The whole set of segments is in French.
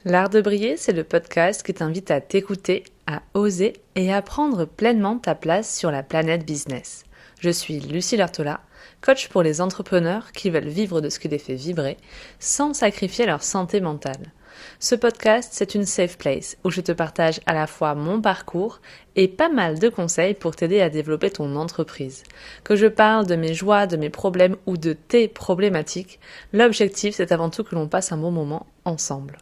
L'Art de briller, c'est le podcast qui t'invite à t'écouter, à oser et à prendre pleinement ta place sur la planète business. Je suis Lucie Lartola, coach pour les entrepreneurs qui veulent vivre de ce qui les fait vibrer sans sacrifier leur santé mentale. Ce podcast, c'est une safe place où je te partage à la fois mon parcours et pas mal de conseils pour t'aider à développer ton entreprise. Que je parle de mes joies, de mes problèmes ou de tes problématiques, l'objectif c'est avant tout que l'on passe un bon moment ensemble.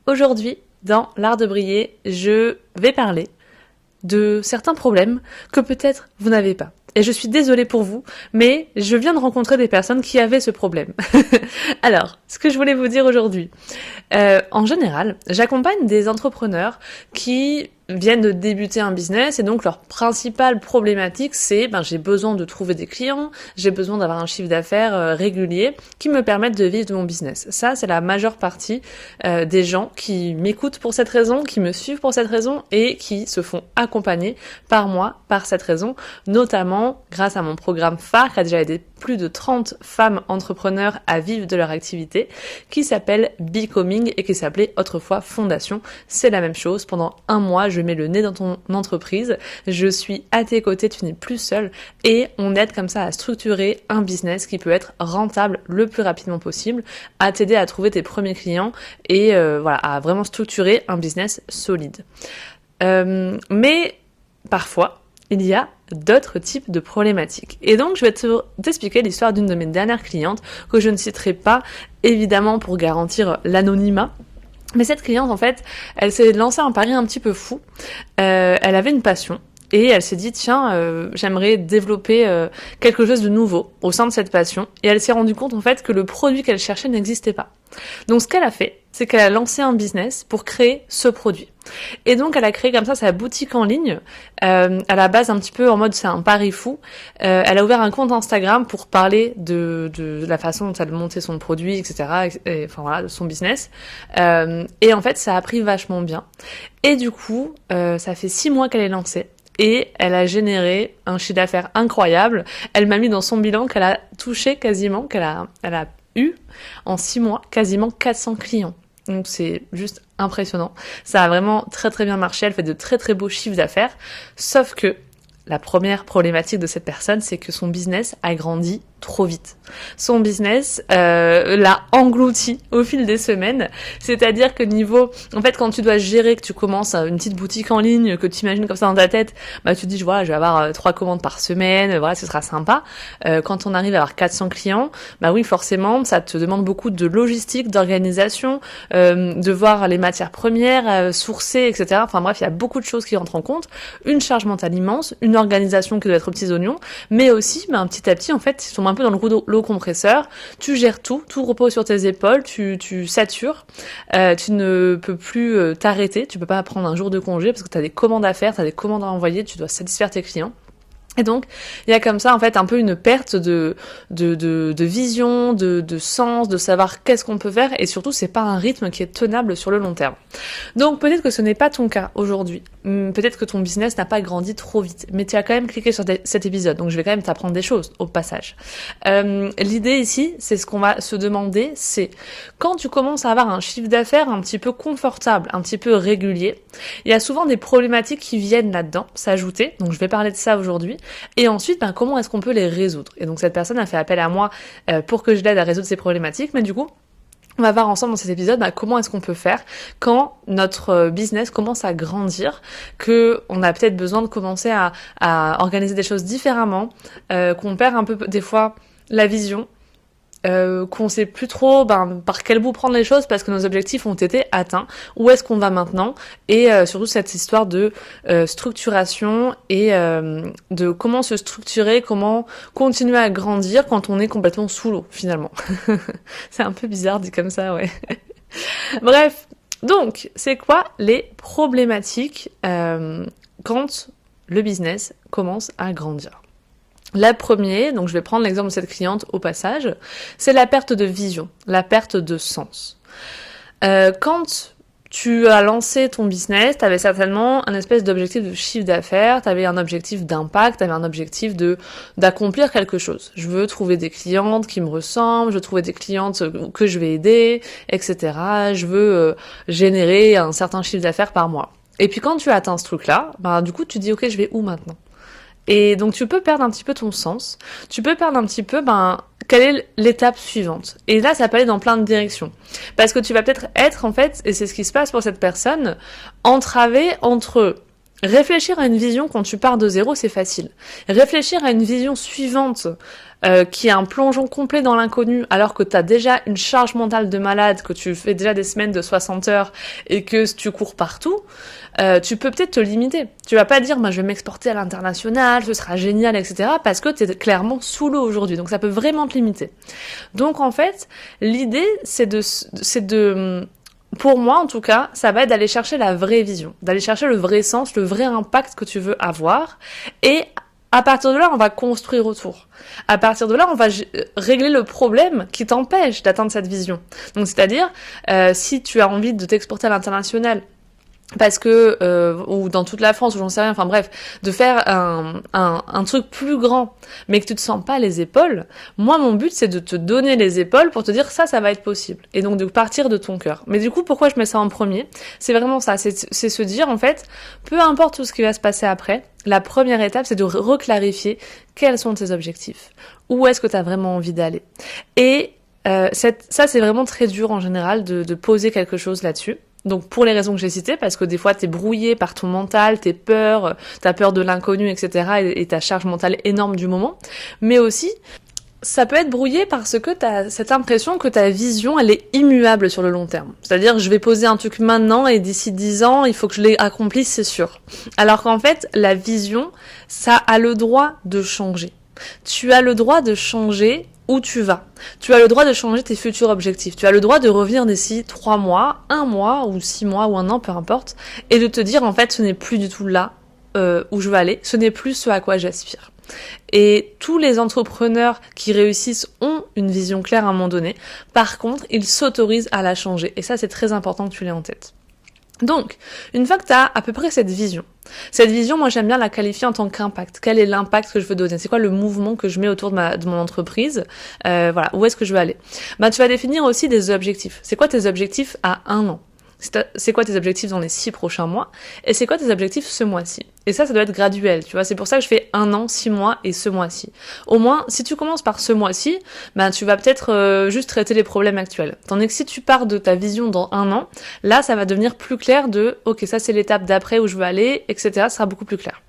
Aujourd'hui, dans l'Art de briller, je vais parler de certains problèmes que peut-être vous n'avez pas. Et je suis désolée pour vous, mais je viens de rencontrer des personnes qui avaient ce problème. Alors, ce que je voulais vous dire aujourd'hui, en général, j'accompagne des entrepreneurs qui viennent de débuter un business et donc leur principale problématique c'est j'ai besoin de trouver des clients, j'ai besoin d'avoir un chiffre d'affaires régulier qui me permette de vivre de mon business. Ça, c'est la majeure partie des gens qui m'écoutent pour cette raison, qui me suivent pour cette raison et qui se font accompagner par moi par cette raison, notamment grâce à mon programme phare qui a déjà aidé plus de 30 femmes entrepreneurs à vivre de leur activité, qui s'appelle Becoming et qui s'appelait autrefois Fondation. C'est la même chose. Pendant un mois, je mets le nez dans ton entreprise, je suis à tes côtés, tu n'es plus seul et on aide comme ça à structurer un business qui peut être rentable le plus rapidement possible, à t'aider à trouver tes premiers clients et à vraiment structurer un business solide. Mais parfois, il y a d'autres types de problématiques. Et donc, je vais t'expliquer l'histoire d'une de mes dernières clientes, que je ne citerai pas, évidemment, pour garantir l'anonymat. Mais cette cliente, en fait, elle s'est lancée un pari un petit peu fou. Elle avait une passion. Et elle s'est dit, tiens, j'aimerais développer quelque chose de nouveau au sein de cette passion. Et elle s'est rendue compte, en fait, que le produit qu'elle cherchait n'existait pas. Donc, ce qu'elle a fait, c'est qu'elle a lancé un business pour créer ce produit. Et donc, elle a créé comme ça sa boutique en ligne, à la base un petit peu en mode c'est un pari fou. Elle a ouvert un compte Instagram pour parler de la façon dont elle montait son produit, etc. De son business. Et en fait, ça a pris vachement bien. Et du coup, ça fait 6 mois qu'elle est lancée. Et elle a généré un chiffre d'affaires incroyable. Elle m'a mis dans son bilan qu'elle a touché quasiment, elle a eu en 6 mois quasiment 400 clients. Donc c'est juste impressionnant. Ça a vraiment très très bien marché. Elle fait de très très beaux chiffres d'affaires. Sauf que la première problématique de cette personne, c'est que son business a grandi trop vite. Son business l'a englouti au fil des semaines. C'est-à-dire que en fait, quand tu dois gérer, que tu commences une petite boutique en ligne, que tu imagines comme ça dans ta tête, tu te dis, voilà, je vais avoir 3 commandes par semaine, voilà, ce sera sympa. Quand on arrive à avoir 400 clients, oui, forcément, ça te demande beaucoup de logistique, d'organisation, de voir les matières premières, sourcer, etc. Enfin bref, il y a beaucoup de choses qui rentrent en compte. Une charge mentale immense, une organisation qui doit être aux petits oignons, mais aussi, petit à petit, en fait, ils sont un peu dans le rouleau compresseur, tu gères tout repose sur tes épaules, tu satures, tu ne peux plus t'arrêter, tu peux pas prendre un jour de congé parce que tu as des commandes à faire, tu as des commandes à envoyer, tu dois satisfaire tes clients. Et donc, il y a comme ça, en fait, un peu une perte de vision, de sens, de savoir qu'est-ce qu'on peut faire, et surtout, c'est pas un rythme qui est tenable sur le long terme. Donc, peut-être que ce n'est pas ton cas aujourd'hui. Peut-être que ton business n'a pas grandi trop vite, mais tu as quand même cliqué sur cet épisode, donc je vais quand même t'apprendre des choses au passage. L'idée ici, c'est ce qu'on va se demander, c'est quand tu commences à avoir un chiffre d'affaires un petit peu confortable, un petit peu régulier, il y a souvent des problématiques qui viennent là-dedans s'ajouter, donc je vais parler de ça aujourd'hui. Et ensuite, comment est-ce qu'on peut les résoudre? Et donc cette personne a fait appel à moi pour que je l'aide à résoudre ces problématiques, mais du coup, on va voir ensemble dans cet épisode comment est-ce qu'on peut faire quand notre business commence à grandir, que on a peut-être besoin de commencer à organiser des choses différemment, qu'on perd un peu des fois la vision, qu'on sait plus trop par quel bout prendre les choses parce que nos objectifs ont été atteints. Où est-ce qu'on va maintenant? Et surtout cette histoire de structuration et de comment se structurer, comment continuer à grandir quand on est complètement sous l'eau finalement. C'est un peu bizarre dit comme ça, ouais. Bref, donc c'est quoi les problématiques quand le business commence à grandir? La première, donc je vais prendre l'exemple de cette cliente au passage, c'est la perte de vision, la perte de sens. Quand tu as lancé ton business, tu avais certainement un espèce d'objectif de chiffre d'affaires, tu avais un objectif d'impact, tu avais un objectif d'accomplir quelque chose. Je veux trouver des clientes qui me ressemblent, je veux trouver des clientes que je vais aider, etc. Je veux générer un certain chiffre d'affaires par mois. Et puis quand tu as atteint ce truc-là, du coup tu dis ok, je vais où maintenant ? Et donc tu peux perdre un petit peu ton sens, tu peux perdre un petit peu quelle est l'étape suivante. Et là ça peut aller dans plein de directions. Parce que tu vas peut-être être en fait, et c'est ce qui se passe pour cette personne, entravé entre réfléchir à une vision quand tu pars de zéro, c'est facile. Réfléchir à une vision suivante qui est un plongeon complet dans l'inconnu alors que tu as déjà une charge mentale de malade, que tu fais déjà des semaines de 60 heures et que tu cours partout, tu peux peut-être te limiter. Tu vas pas dire je vais m'exporter à l'international, ce sera génial, etc. parce que tu es clairement sous l'eau aujourd'hui. Donc ça peut vraiment te limiter. Donc en fait, l'idée c'est de pour moi, en tout cas, ça va être d'aller chercher la vraie vision, d'aller chercher le vrai sens, le vrai impact que tu veux avoir. Et à partir de là, on va construire autour. À partir de là, on va régler le problème qui t'empêche d'atteindre cette vision. Donc, c'est-à-dire, si tu as envie de t'exporter à l'international, parce que ou dans toute la France ou j'en sais rien, enfin bref, de faire un truc plus grand mais que tu te sens pas les épaules, moi mon but c'est de te donner les épaules pour te dire ça va être possible, et donc de partir de ton cœur. Mais du coup pourquoi je mets ça en premier, c'est vraiment ça, c'est se dire en fait, peu importe tout ce qui va se passer après, la première étape c'est de reclarifier quels sont tes objectifs, où est-ce que tu as vraiment envie d'aller. Et ça c'est vraiment très dur en général de poser quelque chose là-dessus. Donc pour les raisons que j'ai citées, parce que des fois t'es brouillé par ton mental, t'as peur de l'inconnu, etc. et ta charge mentale énorme du moment, mais aussi ça peut être brouillé parce que t'as cette impression que ta vision elle est immuable sur le long terme. C'est-à-dire je vais poser un truc maintenant et d'ici 10 ans il faut que je l'ai accompli, c'est sûr. Alors qu'en fait la vision ça a le droit de changer. Tu as le droit de changer où tu vas. Tu as le droit de changer tes futurs objectifs. Tu as le droit de revenir d'ici 3 mois, 1 mois ou 6 mois ou 1 an, peu importe, et de te dire en fait ce n'est plus du tout là où je veux aller, ce n'est plus ce à quoi j'aspire. Et tous les entrepreneurs qui réussissent ont une vision claire à un moment donné. Par contre, ils s'autorisent à la changer. Et ça, c'est très important que tu l'aies en tête. Donc, une fois que tu as à peu près cette vision, moi j'aime bien la qualifier en tant qu'impact. Quel est l'impact que je veux donner? C'est quoi le mouvement que je mets autour de mon entreprise? Voilà, où est-ce que je veux aller? Tu vas définir aussi des objectifs. C'est quoi tes objectifs à 1 an? C'est quoi tes objectifs dans les 6 prochains mois? Et c'est quoi tes objectifs ce mois-ci? Et ça doit être graduel, tu vois. C'est pour ça que je fais 1 an, 6 mois et ce mois-ci. Au moins, si tu commences par ce mois-ci, tu vas peut-être juste traiter les problèmes actuels. Tandis que si tu pars de ta vision dans 1 an, là, ça va devenir plus clair ok, ça c'est l'étape d'après où je veux aller, etc. Ça sera beaucoup plus clair.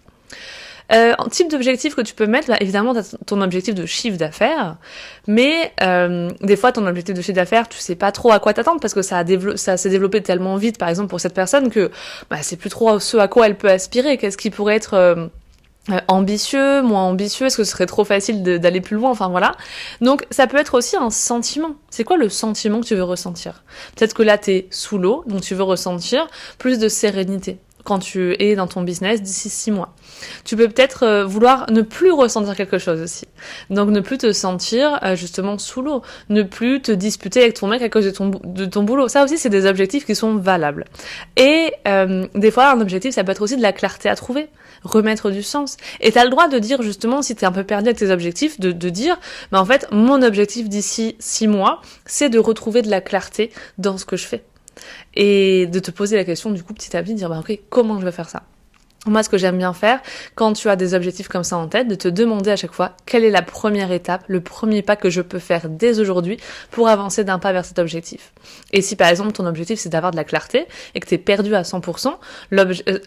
En type d'objectif que tu peux mettre, évidemment, tu as ton objectif de chiffre d'affaires, mais des fois, ton objectif de chiffre d'affaires, tu sais pas trop à quoi t'attendre parce que ça s'est développé tellement vite, par exemple, pour cette personne que c'est plus trop ce à quoi elle peut aspirer. Qu'est-ce qui pourrait être ambitieux, moins ambitieux, est-ce que ce serait trop facile d'aller plus loin, enfin voilà. Donc ça peut être aussi un sentiment. C'est quoi le sentiment que tu veux ressentir? Peut-être que là t'es sous l'eau, donc tu veux ressentir plus de sérénité quand tu es dans ton business d'ici 6 mois. Tu peux peut-être vouloir ne plus ressentir quelque chose aussi. Donc ne plus te sentir justement sous l'eau, ne plus te disputer avec ton mec à cause de ton boulot. Ça aussi c'est des objectifs qui sont valables. Et des fois un objectif ça peut être aussi de la clarté à trouver, remettre du sens. Et t'as le droit de dire justement si t'es un peu perdu avec tes objectifs, de dire en fait mon objectif d'ici 6 mois c'est de retrouver de la clarté dans ce que je fais. Et de te poser la question du coup petit à petit, de dire ok, comment je vais faire ça? Moi, ce que j'aime bien faire, quand tu as des objectifs comme ça en tête, de te demander à chaque fois quelle est la première étape, le premier pas que je peux faire dès aujourd'hui pour avancer d'un pas vers cet objectif. Et si par exemple ton objectif c'est d'avoir de la clarté et que t'es perdu à 100%,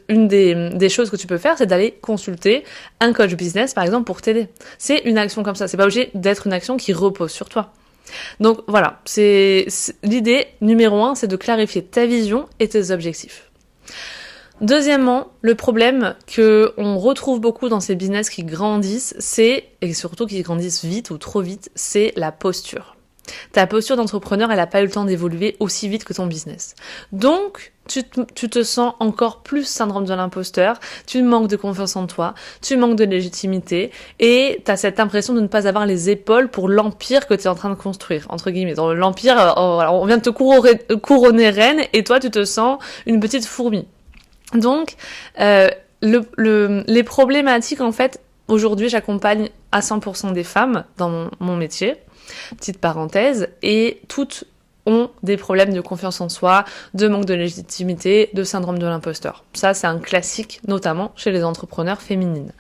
une des choses que tu peux faire c'est d'aller consulter un coach business par exemple pour t'aider. C'est une action comme ça, c'est pas obligé d'être une action qui repose sur toi. Donc voilà, c'est l'idée numéro 1, c'est de clarifier ta vision et tes objectifs. Deuxièmement, le problème que on retrouve beaucoup dans ces business qui grandissent, et surtout qui grandissent vite ou trop vite, c'est la posture. Ta posture d'entrepreneur, elle n'a pas eu le temps d'évoluer aussi vite que ton business. Donc, tu te sens encore plus syndrome de l'imposteur, tu manques de confiance en toi, tu manques de légitimité et tu as cette impression de ne pas avoir les épaules pour l'empire que tu es en train de construire, entre guillemets. Dans l'empire, on vient de te couronner reine et toi, tu te sens une petite fourmi. Donc, les problématiques, en fait, aujourd'hui, j'accompagne à 100% des femmes dans mon métier, petite parenthèse, et toutes ont des problèmes de confiance en soi, de manque de légitimité, de syndrome de l'imposteur. Ça, c'est un classique, notamment chez les entrepreneurs féminines.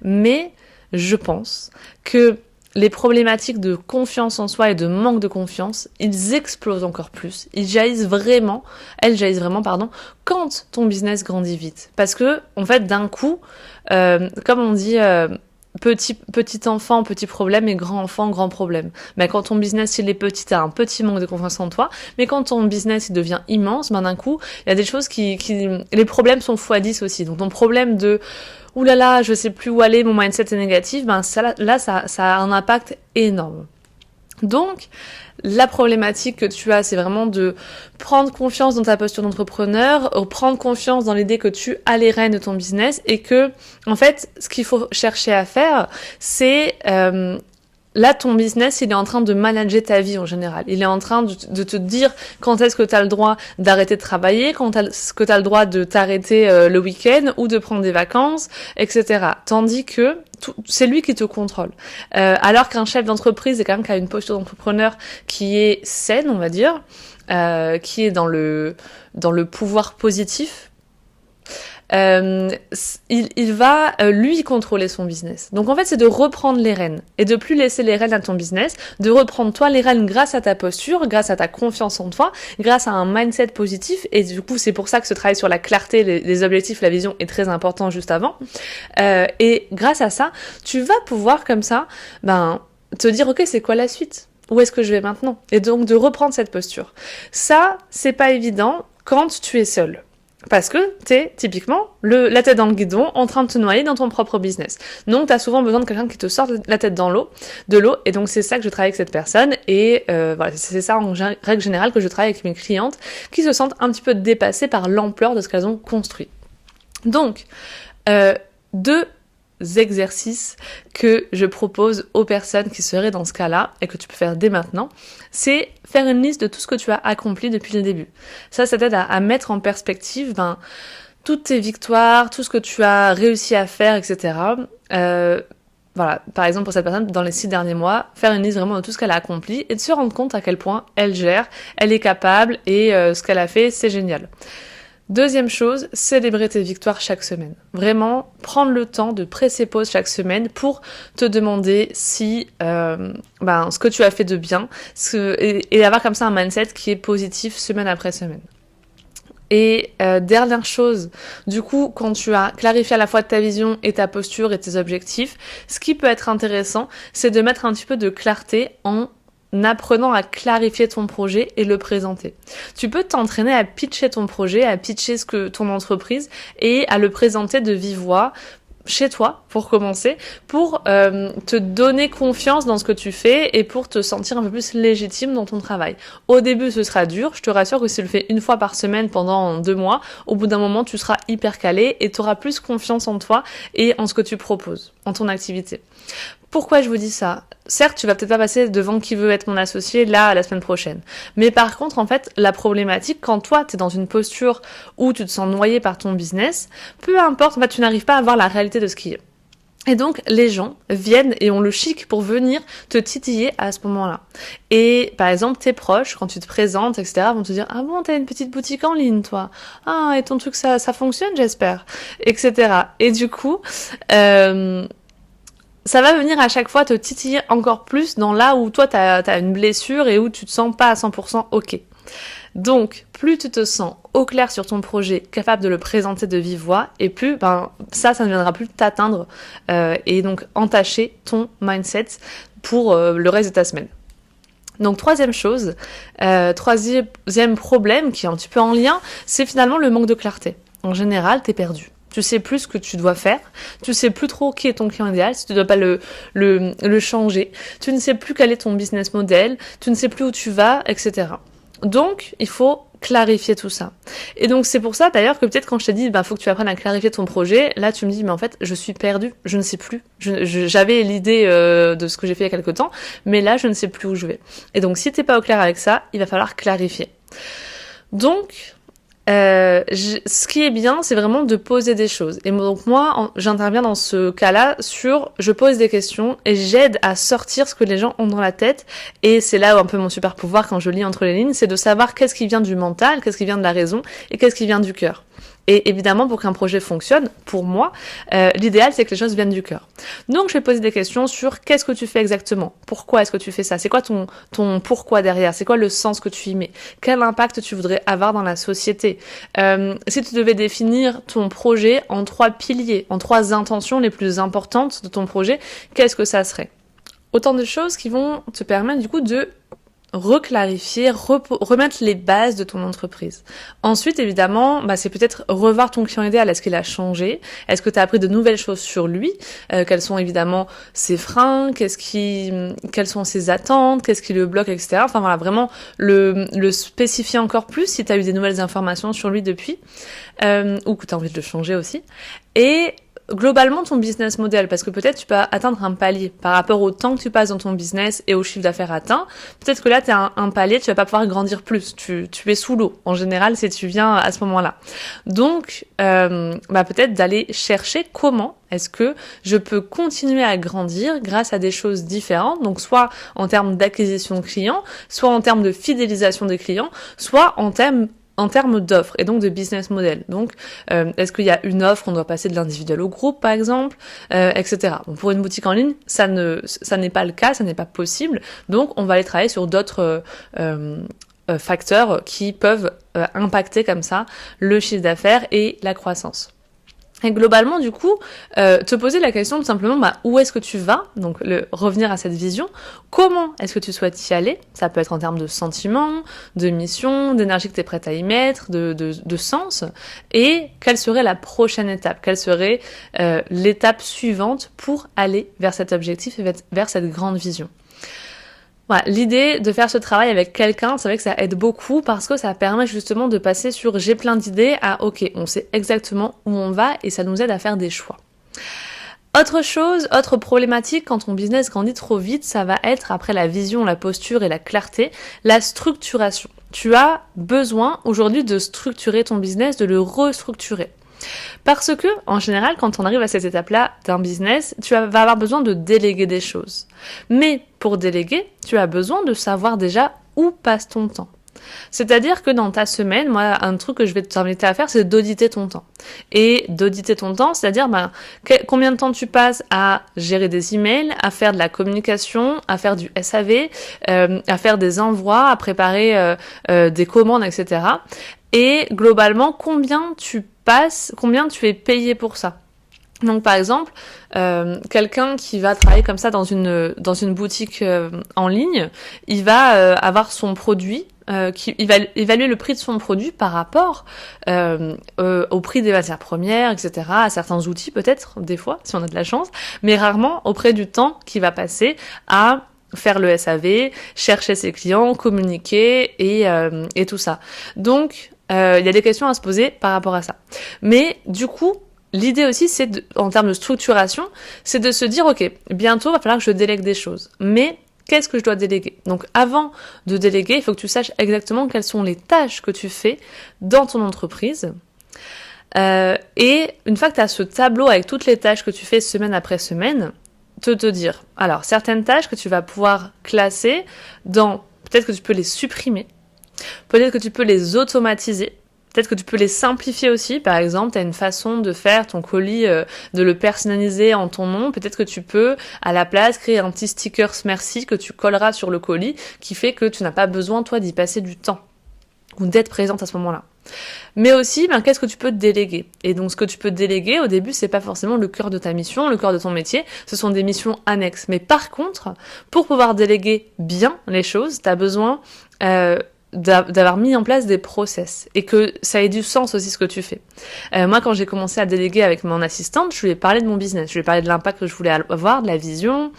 Mais je pense que les problématiques de confiance en soi et de manque de confiance, ils explosent encore plus. Elles jaillissent vraiment, quand ton business grandit vite. Parce que, en fait, d'un coup, comme on dit, petit enfant, petit problème, et grand enfant, grand problème. Mais quand ton business, il est petit, t'as un petit manque de confiance en toi. Mais quand ton business, il devient immense, d'un coup, il y a des choses les problèmes sont x10 aussi. Donc, ton problème de ouh là là, je sais plus où aller, mon mindset est négatif, ça a un impact énorme. Donc, la problématique que tu as, c'est vraiment de prendre confiance dans ta posture d'entrepreneur, prendre confiance dans l'idée que tu as les rênes de ton business et que, en fait, ce qu'il faut chercher à faire, c'est là, ton business, il est en train de manager ta vie en général. Il est en train de te dire quand est-ce que tu as le droit d'arrêter de travailler, quand est-ce que tu as le droit de t'arrêter le week-end ou de prendre des vacances, etc. Tandis que c'est lui qui te contrôle. Alors qu'un chef d'entreprise est quand même qui a une posture d'entrepreneur qui est saine, on va dire, qui est dans le pouvoir positif. Il va lui contrôler son business. Donc en fait c'est de reprendre les rênes et de plus laisser les rênes à ton business, de reprendre toi les rênes grâce à ta posture, grâce à ta confiance en toi, grâce à un mindset positif. Et du coup c'est pour ça que ce travail sur la clarté, les objectifs, la vision est très important juste avant. Et grâce à ça tu vas pouvoir comme ça te dire ok c'est quoi la suite, où est-ce que je vais maintenant, et donc de reprendre cette posture. Ça c'est pas évident quand tu es seul. Parce que t'es typiquement la tête dans le guidon en train de te noyer dans ton propre business. Donc t'as souvent besoin de quelqu'un qui te sorte la tête de l'eau et donc c'est ça que je travaille avec cette personne et voilà, c'est ça en règle générale que je travaille avec mes clientes qui se sentent un petit peu dépassées par l'ampleur de ce qu'elles ont construit. Donc, deux exercices que je propose aux personnes qui seraient dans ce cas-là et que tu peux faire dès maintenant, c'est faire une liste de tout ce que tu as accompli depuis le début. Ça t'aide à mettre en perspective toutes tes victoires, tout ce que tu as réussi à faire, etc. Voilà, par exemple pour cette personne, dans les 6 derniers mois, faire une liste vraiment de tout ce qu'elle a accompli et de se rendre compte à quel point elle gère, elle est capable et ce qu'elle a fait, c'est génial. Deuxième chose, célébrer tes victoires chaque semaine. Vraiment, prendre le temps de presser pause chaque semaine pour te demander si ce que tu as fait de bien et avoir comme ça un mindset qui est positif semaine après semaine. Et dernière chose, du coup, quand tu as clarifié à la fois ta vision et ta posture et tes objectifs, ce qui peut être intéressant, c'est de mettre un petit peu de clarté en apprenant à clarifier ton projet et le présenter. Tu peux t'entraîner à pitcher ton projet, à pitcher ton entreprise et à le présenter de vive voix chez toi pour commencer, pour te donner confiance dans ce que tu fais et pour te sentir un peu plus légitime dans ton travail. Au début ce sera dur, je te rassure que si tu le fais une fois par semaine pendant 2 mois, au bout d'un moment tu seras hyper calé et tu auras plus confiance en toi et en ce que tu proposes, en ton activité. Pourquoi je vous dis ça ? Certes, tu vas peut-être pas passer devant qui veut être mon associé là la semaine prochaine. Mais par contre, en fait, la problématique, quand toi, t'es dans une posture où tu te sens noyé par ton business, peu importe, en fait, tu n'arrives pas à voir la réalité de ce qui est. Et donc, les gens viennent et ont le chic pour venir te titiller à ce moment-là. Et par exemple, tes proches, quand tu te présentes, etc., vont te dire « Ah bon, t'as une petite boutique en ligne, toi ? Ah, et ton truc, ça fonctionne, j'espère ?» etc. Et du coup... ça va venir à chaque fois te titiller encore plus dans là où toi t'as une blessure et où tu te sens pas à 100% ok. Donc, plus tu te sens au clair sur ton projet, capable de le présenter de vive voix, et plus ça ne viendra plus t'atteindre et donc entacher ton mindset pour le reste de ta semaine. Donc troisième chose, troisième problème qui est un petit peu en lien, c'est finalement le manque de clarté. En général, t'es perdu. Tu sais plus ce que tu dois faire. Tu sais plus trop qui est ton client idéal, si tu dois pas le changer. Tu ne sais plus quel est ton business model. Tu ne sais plus où tu vas, etc. Donc, il faut clarifier tout ça. Et donc, c'est pour ça, d'ailleurs, que peut-être quand je t'ai dit, faut que tu apprennes à clarifier ton projet, là, tu me dis, mais en fait, je suis perdue, je ne sais plus. J'avais l'idée de ce que j'ai fait il y a quelque temps, mais là, je ne sais plus où je vais. Et donc, si t'es pas au clair avec ça, il va falloir clarifier. Donc, ce qui est bien, c'est vraiment de poser des choses. Et donc moi, j'interviens dans ce cas-là je pose des questions et j'aide à sortir ce que les gens ont dans la tête. Et c'est là où un peu mon super pouvoir quand je lis entre les lignes, c'est de savoir qu'est-ce qui vient du mental, qu'est-ce qui vient de la raison et qu'est-ce qui vient du cœur. Et évidemment, pour qu'un projet fonctionne, pour moi, l'idéal, c'est que les choses viennent du cœur. Donc, je vais poser des questions sur qu'est-ce que tu fais exactement? Pourquoi est-ce que tu fais ça? C'est quoi ton pourquoi derrière? C'est quoi le sens que tu y mets? Quel impact tu voudrais avoir dans la société? Si tu devais définir ton projet en 3 piliers, en 3 intentions les plus importantes de ton projet, qu'est-ce que ça serait? Autant de choses qui vont te permettre du coup de reclarifier, remettre les bases de ton entreprise. Ensuite, évidemment, c'est peut-être revoir ton client idéal. Est-ce qu'il a changé? Est-ce que tu as appris de nouvelles choses sur lui? Quels sont évidemment ses freins? Quelles sont ses attentes? Qu'est-ce qui le bloque, etc. Enfin voilà, vraiment le spécifier encore plus si tu as eu des nouvelles informations sur lui depuis, ou que tu as envie de le changer aussi. Et globalement ton business model, parce que peut-être tu peux atteindre un palier par rapport au temps que tu passes dans ton business et au chiffre d'affaires atteint. Peut-être que là tu as un palier, tu vas pas pouvoir grandir plus, tu es sous l'eau en général si tu viens à ce moment-là. Donc peut-être d'aller chercher comment est-ce que je peux continuer à grandir grâce à des choses différentes, donc soit en termes d'acquisition de clients, soit en termes de fidélisation des clients, soit en termes d'offres et donc de business model. Donc, est-ce qu'il y a une offre, on doit passer de l'individuel au groupe, par exemple, etc. Bon, pour une boutique en ligne, ça n'est pas le cas, ça n'est pas possible. Donc, on va aller travailler sur d'autres facteurs qui peuvent impacter comme ça le chiffre d'affaires et la croissance. Et globalement, du coup, te poser la question tout simplement, où est-ce que tu vas? Donc, revenir à cette vision. Comment est-ce que tu souhaites y aller? Ça peut être en termes de sentiments, de mission, d'énergie que tu es prête à y mettre, de sens. Et quelle serait la prochaine étape? Quelle serait l'étape suivante pour aller vers cet objectif et vers cette grande vision? Voilà, l'idée de faire ce travail avec quelqu'un, c'est vrai que ça aide beaucoup parce que ça permet justement de passer sur j'ai plein d'idées à ok, on sait exactement où on va et ça nous aide à faire des choix. Autre problématique quand ton business grandit trop vite, ça va être après la vision, la posture et la clarté, la structuration. Tu as besoin aujourd'hui de structurer ton business, de le restructurer. Parce que, en général, quand on arrive à cette étape-là d'un business, tu vas avoir besoin de déléguer des choses. Mais pour déléguer, tu as besoin de savoir déjà où passe ton temps. C'est-à-dire que dans ta semaine, moi, un truc que je vais t'inviter à faire, c'est d'auditer ton temps. Et d'auditer ton temps, c'est-à-dire combien de temps tu passes à gérer des emails, à faire de la communication, à faire du SAV, à faire des envois, à préparer des commandes, etc. Et globalement, combien tu es payé pour ça. Donc par exemple, quelqu'un qui va travailler comme ça dans une boutique en ligne, il va avoir son produit, il va évaluer le prix de son produit par rapport au prix des matières premières, etc., à certains outils peut-être, des fois, si on a de la chance, mais rarement auprès du temps qu'il va passer à faire le SAV, chercher ses clients, communiquer et tout ça. Donc, il y a des questions à se poser par rapport à ça. Mais du coup, l'idée aussi, en termes de structuration, c'est de se dire, ok, bientôt, il va falloir que je délègue des choses. Mais qu'est-ce que je dois déléguer? Donc, avant de déléguer, il faut que tu saches exactement quelles sont les tâches que tu fais dans ton entreprise. Et une fois que tu as ce tableau avec toutes les tâches que tu fais semaine après semaine, te dire, alors, certaines tâches que tu vas pouvoir classer peut-être que tu peux les supprimer. Peut-être que tu peux les automatiser. Peut-être que tu peux les simplifier aussi. Par exemple, tu as une façon de faire ton colis, de le personnaliser en ton nom. Peut-être que tu peux, à la place, créer un petit sticker merci que tu colleras sur le colis qui fait que tu n'as pas besoin, toi, d'y passer du temps ou d'être présente à ce moment-là. Mais aussi, qu'est-ce que tu peux déléguer? Et donc, ce que tu peux déléguer, au début, c'est pas forcément le cœur de ta mission, le cœur de ton métier. Ce sont des missions annexes. Mais par contre, pour pouvoir déléguer bien les choses, tu as besoin d'avoir mis en place des process et que ça ait du sens aussi ce que tu fais. Moi, quand j'ai commencé à déléguer avec mon assistante, je lui ai parlé de mon business, je lui ai parlé de l'impact que je voulais avoir, de la vision,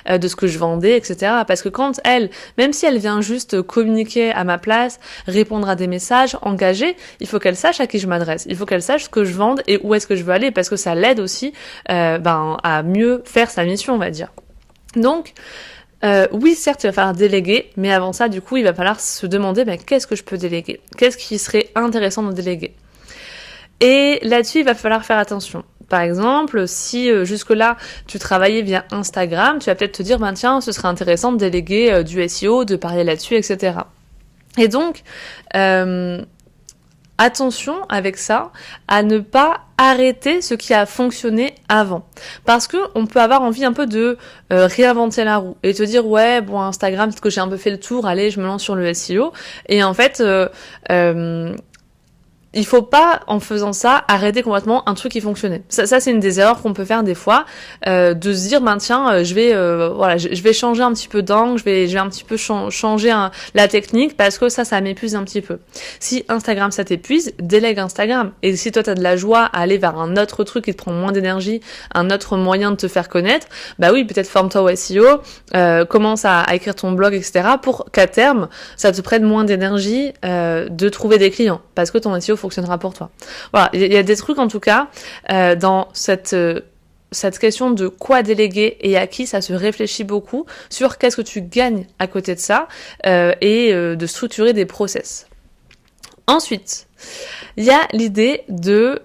de ce que je vendais, etc. Parce que quand elle, même si elle vient juste communiquer à ma place, répondre à des messages, engager, il faut qu'elle sache à qui je m'adresse, il faut qu'elle sache ce que je vende et où est-ce que je veux aller, parce que ça l'aide aussi à mieux faire sa mission, on va dire. Donc, oui, certes, il va falloir déléguer, mais avant ça, du coup, il va falloir se demander qu'est-ce que je peux déléguer ? Qu'est-ce qui serait intéressant de déléguer ? Et là-dessus, il va falloir faire attention. Par exemple, si jusque-là, tu travaillais via Instagram, tu vas peut-être te dire, tiens, ce serait intéressant de déléguer du SEO, de parler là-dessus, etc. Et donc, attention avec ça, à ne pas arrêter ce qui a fonctionné avant. Parce que on peut avoir envie un peu de réinventer la roue et te dire Instagram, peut-être que j'ai un peu fait le tour, allez, je me lance sur le SEO. Et en fait, il faut pas, en faisant ça, arrêter complètement un truc qui fonctionnait. Ça c'est une des erreurs qu'on peut faire des fois, de se dire, tiens, je vais changer un petit peu d'angle, je vais un petit peu changer la technique parce que ça m'épuise un petit peu. Si Instagram ça t'épuise, délègue Instagram. Et si toi t'as de la joie à aller vers un autre truc qui te prend moins d'énergie, un autre moyen de te faire connaître, oui, peut-être forme-toi au SEO, commence à écrire ton blog, etc. pour qu'à terme, ça te prenne moins d'énergie de trouver des clients. Parce que ton SEO fonctionnera pour toi. Voilà, il y a des trucs en tout cas dans cette question de quoi déléguer et à qui, ça se réfléchit beaucoup sur qu'est-ce que tu gagnes à côté de ça et de structurer des process. Ensuite, il y a l'idée de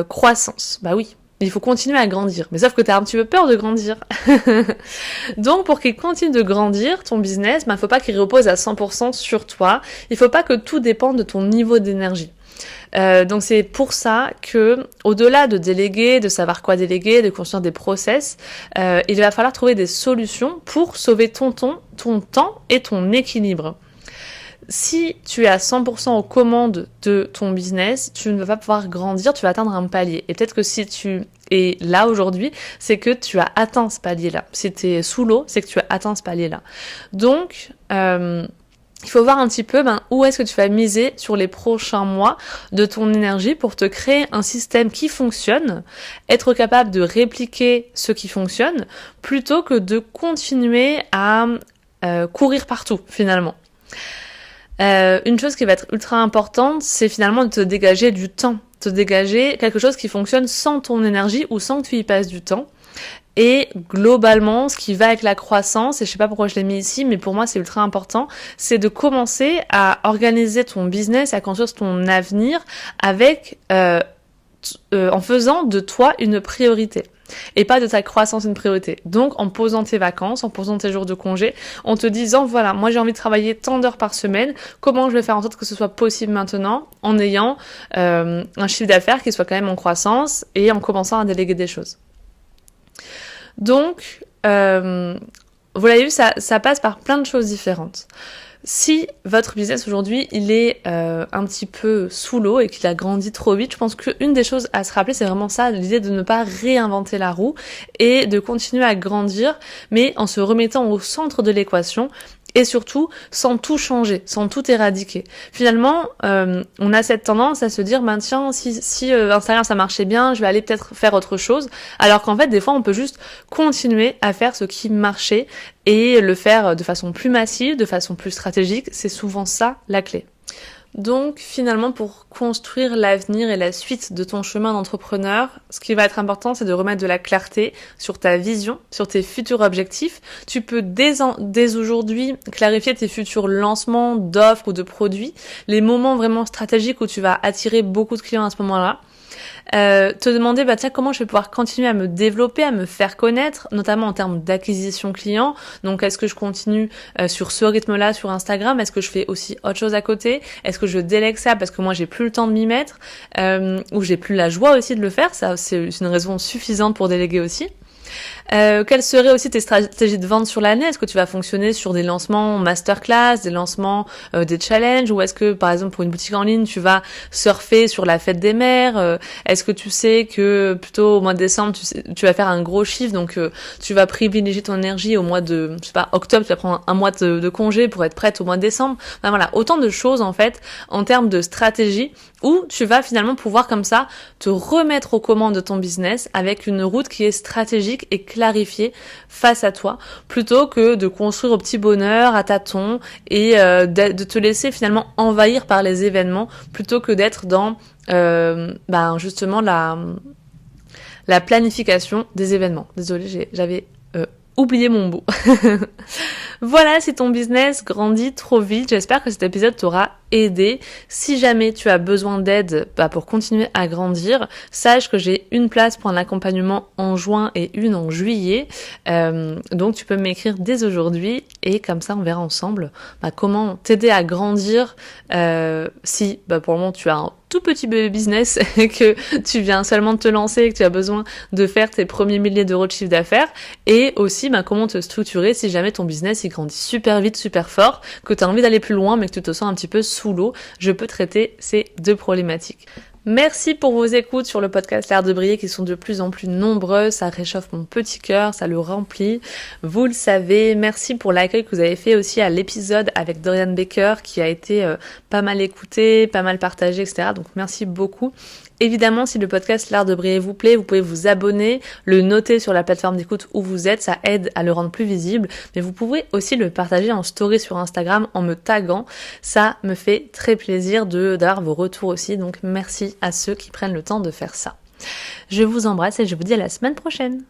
croissance. Oui, il faut continuer à grandir. Mais sauf que tu as un petit peu peur de grandir. Donc, pour qu'il continue de grandir, ton business, faut pas qu'il repose à 100% sur toi. Il faut pas que tout dépende de ton niveau d'énergie. Donc c'est pour ça que, au-delà de déléguer, de savoir quoi déléguer, de construire des process, il va falloir trouver des solutions pour sauver ton temps et ton équilibre. Si tu es à 100% aux commandes de ton business, tu ne vas pas pouvoir grandir, tu vas atteindre un palier. Et peut-être que si tu es là aujourd'hui, c'est que tu as atteint ce palier-là. Si tu es sous l'eau, c'est que tu as atteint ce palier-là. Donc, il faut voir un petit peu où est-ce que tu vas miser sur les prochains mois de ton énergie pour te créer un système qui fonctionne, être capable de répliquer ce qui fonctionne, plutôt que de continuer à courir partout finalement. Une chose qui va être ultra importante, c'est finalement de te dégager du temps, te dégager quelque chose qui fonctionne sans ton énergie ou sans que tu y passes du temps. Et globalement, ce qui va avec la croissance, et je sais pas pourquoi je l'ai mis ici, mais pour moi c'est ultra important, c'est de commencer à organiser ton business, à construire ton avenir avec, en faisant de toi une priorité. Et pas de ta croissance une priorité. Donc en posant tes vacances, en posant tes jours de congé, en te disant voilà, moi j'ai envie de travailler tant d'heures par semaine, comment je vais faire en sorte que ce soit possible maintenant, en ayant un chiffre d'affaires qui soit quand même en croissance et en commençant à déléguer des choses. Donc, vous l'avez vu, ça passe par plein de choses différentes. Si votre business aujourd'hui, il est un petit peu sous l'eau et qu'il a grandi trop vite, je pense qu'une des choses à se rappeler, c'est vraiment ça, l'idée de ne pas réinventer la roue et de continuer à grandir, mais en se remettant au centre de l'équation et surtout sans tout changer, sans tout éradiquer. Finalement, on a cette tendance à se dire, tiens, si Instagram ça marchait bien, je vais aller peut-être faire autre chose, alors qu'en fait, des fois, on peut juste continuer à faire ce qui marchait et le faire de façon plus massive, de façon plus stratégique. C'est souvent ça la clé. Donc finalement, pour construire l'avenir et la suite de ton chemin d'entrepreneur, ce qui va être important, c'est de remettre de la clarté sur ta vision, sur tes futurs objectifs. Tu peux dès aujourd'hui clarifier tes futurs lancements d'offres ou de produits, les moments vraiment stratégiques où tu vas attirer beaucoup de clients à ce moment-là. Te demander tiens, comment je vais pouvoir continuer à me développer, à me faire connaître, notamment en termes d'acquisition client. Donc est-ce que je continue sur ce rythme-là sur Instagram? Est-ce que je fais aussi autre chose à côté? Est-ce que je délègue ça parce que moi j'ai plus le temps de m'y mettre ou j'ai plus la joie aussi de le faire? Ça c'est une raison suffisante pour déléguer aussi. Quelles seraient aussi tes stratégies de vente sur l'année? Est-ce que tu vas fonctionner sur des lancements masterclass, des lancements, des challenges, ou est-ce que par exemple pour une boutique en ligne tu vas surfer sur la fête des mères? Est-ce que tu sais que plutôt au mois de décembre tu vas faire un gros chiffre, donc tu vas privilégier ton énergie au mois de, je sais pas, octobre, tu vas prendre un mois de congé pour être prête au mois de décembre. Enfin, voilà, autant de choses en fait en termes de stratégie où tu vas finalement pouvoir comme ça te remettre aux commandes de ton business avec une route qui est stratégique et clarifiée face à toi, plutôt que de construire au petit bonheur, à tâtons, et de te laisser finalement envahir par les événements, plutôt que d'être dans justement la planification des événements. Désolée, j'avais oublié mon mot. Voilà, si ton business grandit trop vite, j'espère que cet épisode t'aura aidé. Si jamais tu as besoin d'aide pour continuer à grandir, sache que j'ai une place pour un accompagnement en juin et une en juillet. Donc tu peux m'écrire dès aujourd'hui et comme ça on verra ensemble comment t'aider à grandir si pour le moment tu as un tout petit bébé business et que tu viens seulement de te lancer et que tu as besoin de faire tes premiers milliers d'euros de chiffre d'affaires, et aussi comment te structurer si jamais ton business il grandit super vite, super fort, que tu as envie d'aller plus loin mais que tu te sens un petit peu sous l'eau. Je peux traiter ces deux problématiques. Merci pour vos écoutes sur le podcast L'Art de Briller qui sont de plus en plus nombreuses, ça réchauffe mon petit cœur, ça le remplit, vous le savez. Merci pour l'accueil que vous avez fait aussi à l'épisode avec Dorian Baker qui a été pas mal écouté, pas mal partagé, etc. Donc merci beaucoup. Évidemment, si le podcast L'Art de Briller vous plaît, vous pouvez vous abonner, le noter sur la plateforme d'écoute où vous êtes, ça aide à le rendre plus visible, mais vous pouvez aussi le partager en story sur Instagram en me taguant, ça me fait très plaisir d'avoir vos retours aussi, donc merci à ceux qui prennent le temps de faire ça. Je vous embrasse et je vous dis à la semaine prochaine.